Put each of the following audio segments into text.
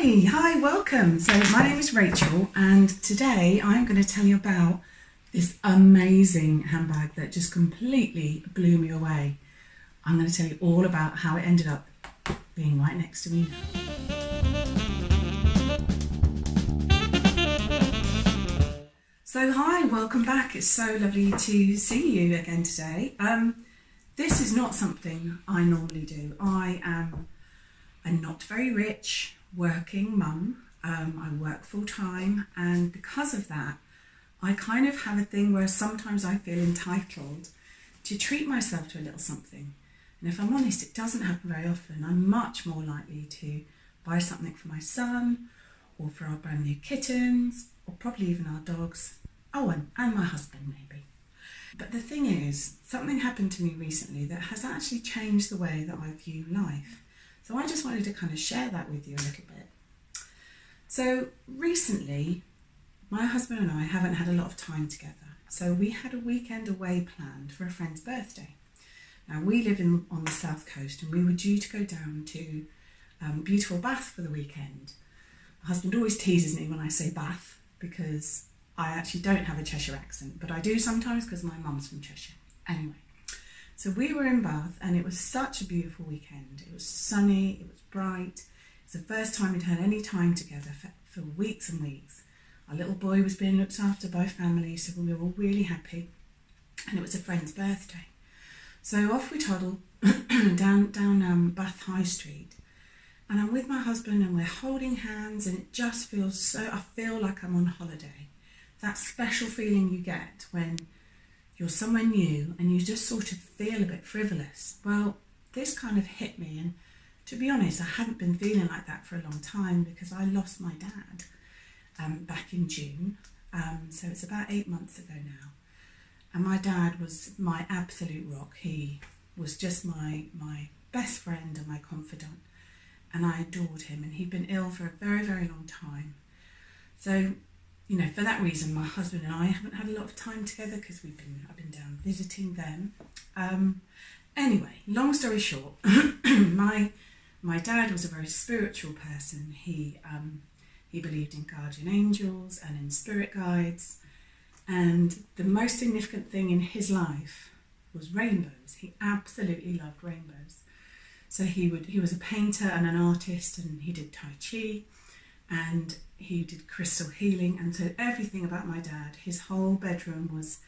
Hi, welcome. So my name is Rachel and today I'm going to tell you about this amazing handbag that just completely blew me away. I'm going to tell you all about how it ended up being right next to me now. So hi, welcome back. It's so lovely to see you again today. This is not something I normally do. I am a not very rich working mum. I work full time, and because of that I kind of have a thing where sometimes I feel entitled to treat myself to a little something. And if I'm honest, it doesn't happen very often. I'm much more likely to buy something for my son or for our brand new kittens or probably even our dogs. Oh, and my husband maybe. But the thing is, something happened to me recently that has actually changed the way that I view life. So I just wanted to kind of share that with you a little bit. So recently, my husband and I haven't had a lot of time together. So we had a weekend away planned for a friend's birthday. Now we live on the south coast and we were due to go down to beautiful Bath for the weekend. My husband always teases me when I say Bath because I actually don't have a Cheshire accent, but I do sometimes because my mum's from Cheshire. Anyway. So we were in Bath and it was such a beautiful weekend. It was sunny, it was bright. It was the first time we'd had any time together for weeks and weeks. Our little boy was being looked after by family, so we were all really happy. And it was a friend's birthday. So off we toddle down Bath High Street. And I'm with my husband and we're holding hands and it just feels so, I feel like I'm on holiday. That special feeling you get when you're somewhere new and you just sort of feel a bit frivolous. Well, this kind of hit me, and to be honest, I hadn't been feeling like that for a long time because I lost my dad back in June. So it's about 8 months ago now. And my dad was my absolute rock. He was just my best friend and my confidant, and I adored him, and he'd been ill for a very, very long time. So you know, for that reason, my husband and I haven't had a lot of time together because I've been down visiting them. Anyway, long story short, my dad was a very spiritual person. He believed in guardian angels and in spirit guides, and the most significant thing in his life was rainbows. He absolutely loved rainbows. So he was a painter and an artist, and he did Tai Chi, and he did crystal healing, and so everything about my dad, his whole bedroom was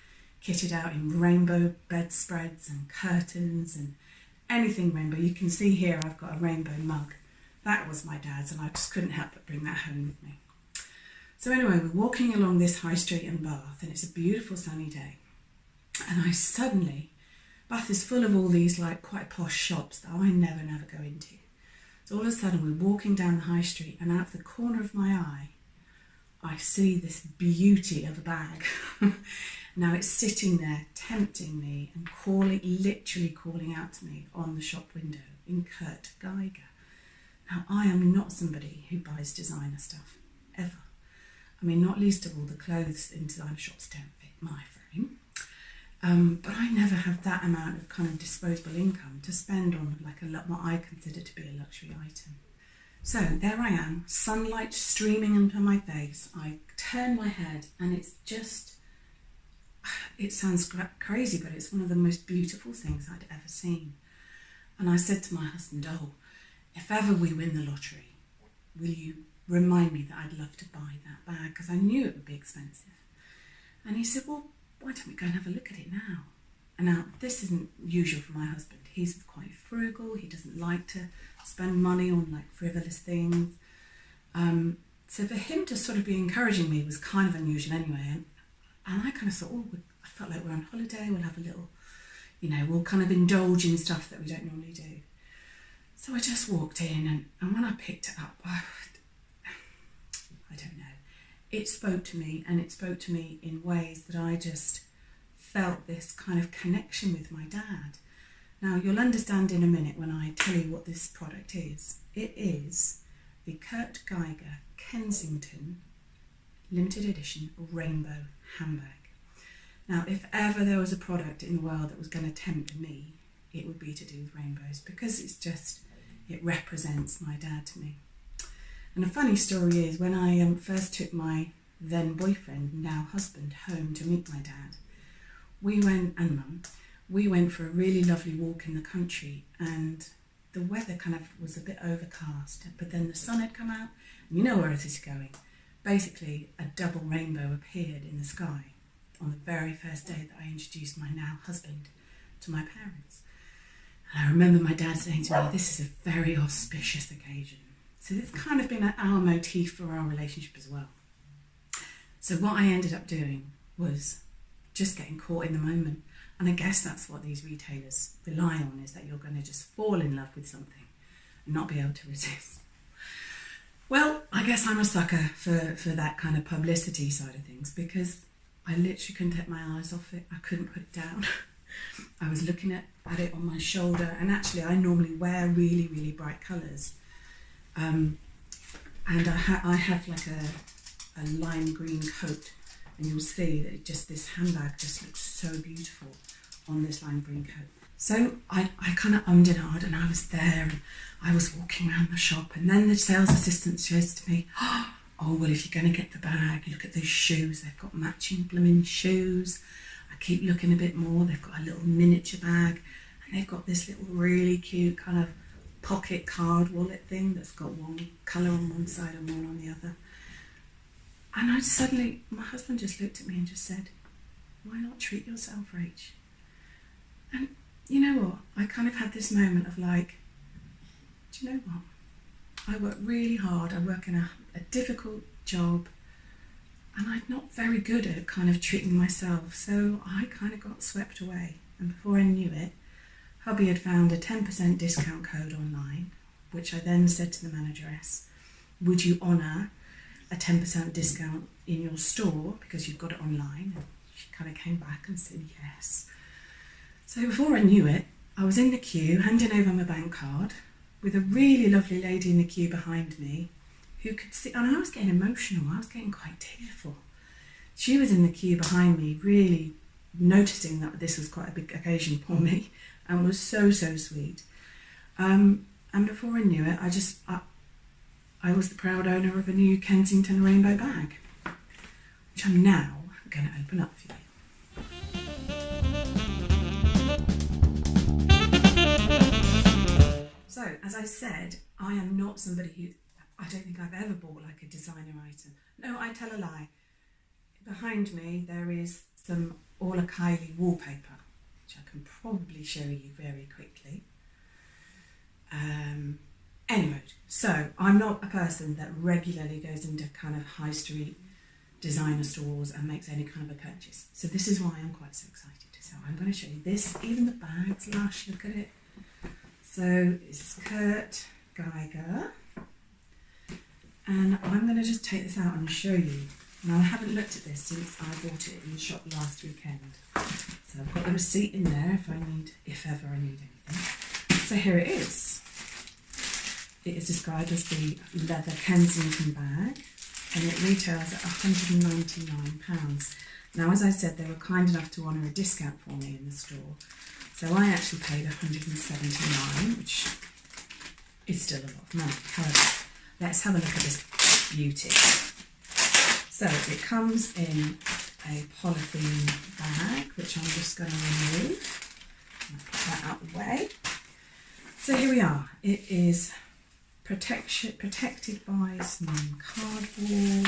kitted out in rainbow bedspreads and curtains and anything rainbow. You can see here I've got a rainbow mug. That was my dad's, and I just couldn't help but bring that home with me. So anyway, we're walking along this high street in Bath, and it's a beautiful sunny day. And Bath is full of all these like quite posh shops that I never go into. So all of a sudden we're walking down the high street, and out of the corner of my eye I see this beauty of a bag. Now it's sitting there tempting me and literally calling out to me on the shop window in Kurt Geiger. Now I am not somebody who buys designer stuff, ever. I mean, not least of all the clothes in designer shops don't fit my frame. But I never have that amount of kind of disposable income to spend on like what I consider to be a luxury item. So there I am, sunlight streaming into my face. I turn my head and it's just, it sounds crazy, but it's one of the most beautiful things I'd ever seen. And I said to my husband, oh, if ever we win the lottery, will you remind me that I'd love to buy that bag? Because I knew it would be expensive. And he said, well, why don't we go and have a look at it now? And now, this isn't usual for my husband. He's quite frugal. He doesn't like to spend money on like frivolous things. So for him to sort of be encouraging me was kind of unusual anyway. And I kind of thought, oh, I felt like we're on holiday. We'll have a little, we'll kind of indulge in stuff that we don't normally do. So I just walked in, and when I picked it up, I don't know. It spoke to me, and it spoke to me in ways that I just felt this kind of connection with my dad. Now, you'll understand in a minute when I tell you what this product is. It is the Kurt Geiger Kensington limited edition rainbow handbag. Now, if ever there was a product in the world that was going to tempt me, it would be to do with rainbows, because it represents my dad to me. And a funny story is, when I first took my then boyfriend, now husband, home to meet my dad, we went, and mum, we went for a really lovely walk in the country, and the weather kind of was a bit overcast, but then the sun had come out, and you know where this is going. Basically, a double rainbow appeared in the sky on the very first day that I introduced my now husband to my parents. And I remember my dad saying to me, this is a very auspicious occasion. So it's kind of been our motif for our relationship as well. So what I ended up doing was just getting caught in the moment. And I guess that's what these retailers rely on, is that you're going to just fall in love with something and not be able to resist. Well, I guess I'm a sucker for that kind of publicity side of things, because I literally couldn't take my eyes off it. I couldn't put it down. I was looking at it on my shoulder, and actually I normally wear really, really bright colours. And I have like a lime green coat, and you'll see that this handbag just looks so beautiful on this lime green coat. So I kind of ummed and ahed, and I was there, and I was walking around the shop, and then the sales assistant says to me, oh, well, if you're going to get the bag, look at those shoes. They've got matching blooming shoes. I keep looking a bit more. They've got a little miniature bag, and they've got this little really cute kind of pocket card wallet thing that's got one colour on one side and one on the other. And my husband just looked at me and just said, why not treat yourself, Rach? And you know what? I kind of had this moment of like, do you know what? I work really hard. I work in a difficult job, and I'm not very good at kind of treating myself. So I kind of got swept away. And before I knew it, hubby had found a 10% discount code online, which I then said to the manageress, would you honour a 10% discount in your store because you've got it online? And she kind of came back and said yes. So before I knew it, I was in the queue handing over my bank card with a really lovely lady in the queue behind me who could see, and I was getting emotional, I was getting quite tearful. She was in the queue behind me, really noticing that this was quite a big occasion for me, and was so sweet. And before I knew it, I was the proud owner of a new Kensington rainbow bag, which I'm now going to open up for you. So, as I said, I am not somebody who, I don't think I've ever bought like a designer item. No, I tell a lie. Behind me there is some Orla Kylie wallpaper, which I can probably show you very quickly. Anyway, so I'm not a person that regularly goes into kind of high street designer stores and makes any kind of a purchase. So this is why I'm quite so excited. So I'm going to show you this, even the bag's lush, look at it. So it's Kurt Geiger, and I'm going to just take this out and show you. Now I haven't looked at this since I bought it in the shop last weekend. So I've got the receipt in there if ever I need anything. So here it is. It is described as the leather Kensington bag, and it retails at £199. Now, as I said, they were kind enough to honour a discount for me in the store. So I actually paid £179, which is still a lot of money. However, let's have a look at this beauty. So it comes in a polythene bag, which I'm just going to remove. I'll put that out of the way. So here we are. It is protected by some cardboard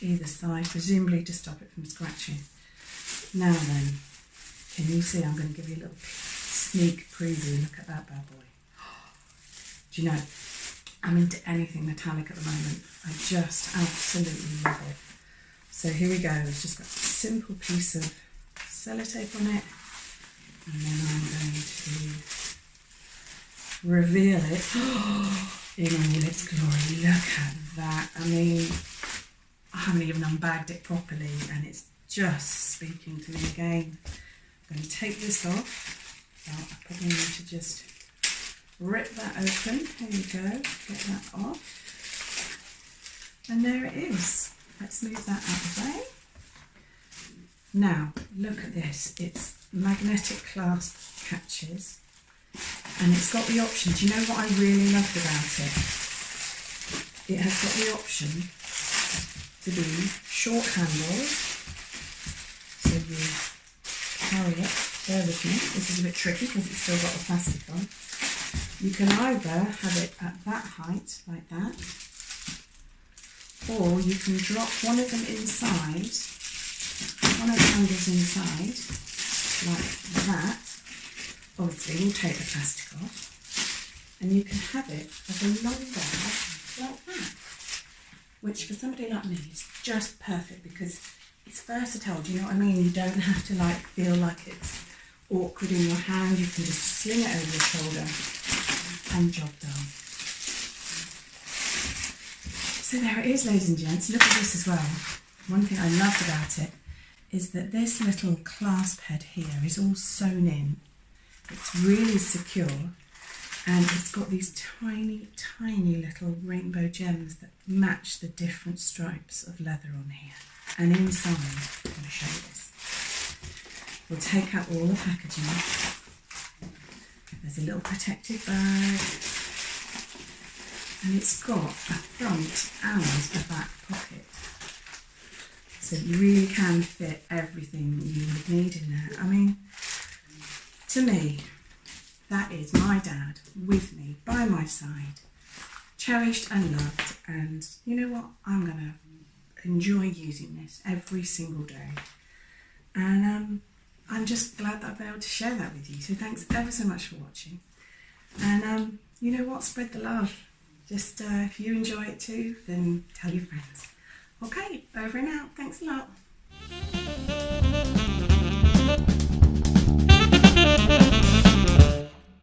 either side, presumably to stop it from scratching. Now then, can you see? I'm going to give you a little sneak preview. Look at that bad boy. Do you know, I'm into anything metallic at the moment. I just absolutely love it. So here we go. It's just got a simple piece of sellotape on it, and then I'm going to reveal it in all its glory. Look at that. I mean, I haven't even unbagged it properly, and it's just speaking to me again. I'm going to take this off. Well, I probably need to just rip that open. Here we go. Get that off. And there it is. Let's move that out of the way. Now, look at this. It's magnetic clasp catches, and it's got the option. Do you know what I really loved about it? it has got the option to be short handled, so you carry it. Bear with me, this is a bit tricky because it's still got the plastic on. You can either have it at that height, like that, or you can drop one of them inside, one of the handles inside, like that. Obviously, we'll take the plastic off, and you can have it as a long bag like that, which for somebody like me is just perfect because it's versatile. Do you know what I mean? You don't have to like feel like it's awkward in your hand. You can just sling it over your shoulder and job done. So there it is, ladies and gents. Look at this as well. One thing I loved about it is that this little clasp head here is all sewn in. It's really secure, and it's got these tiny, tiny little rainbow gems that match the different stripes of leather on here. And inside, I'm going to show you this. We'll take out all the packaging. There's a little protective bag, and it's got a front and a back pocket. So you really can fit everything you would need in there. I mean, to me, that is my dad with me, by my side, cherished and loved. And you know what? I'm going to enjoy using this every single day. And I'm just glad that I've been able to share that with you. So thanks ever so much for watching. And you know what? Spread the love. Just if you enjoy it too, then tell your friends. Okay, over and out. Thanks a lot.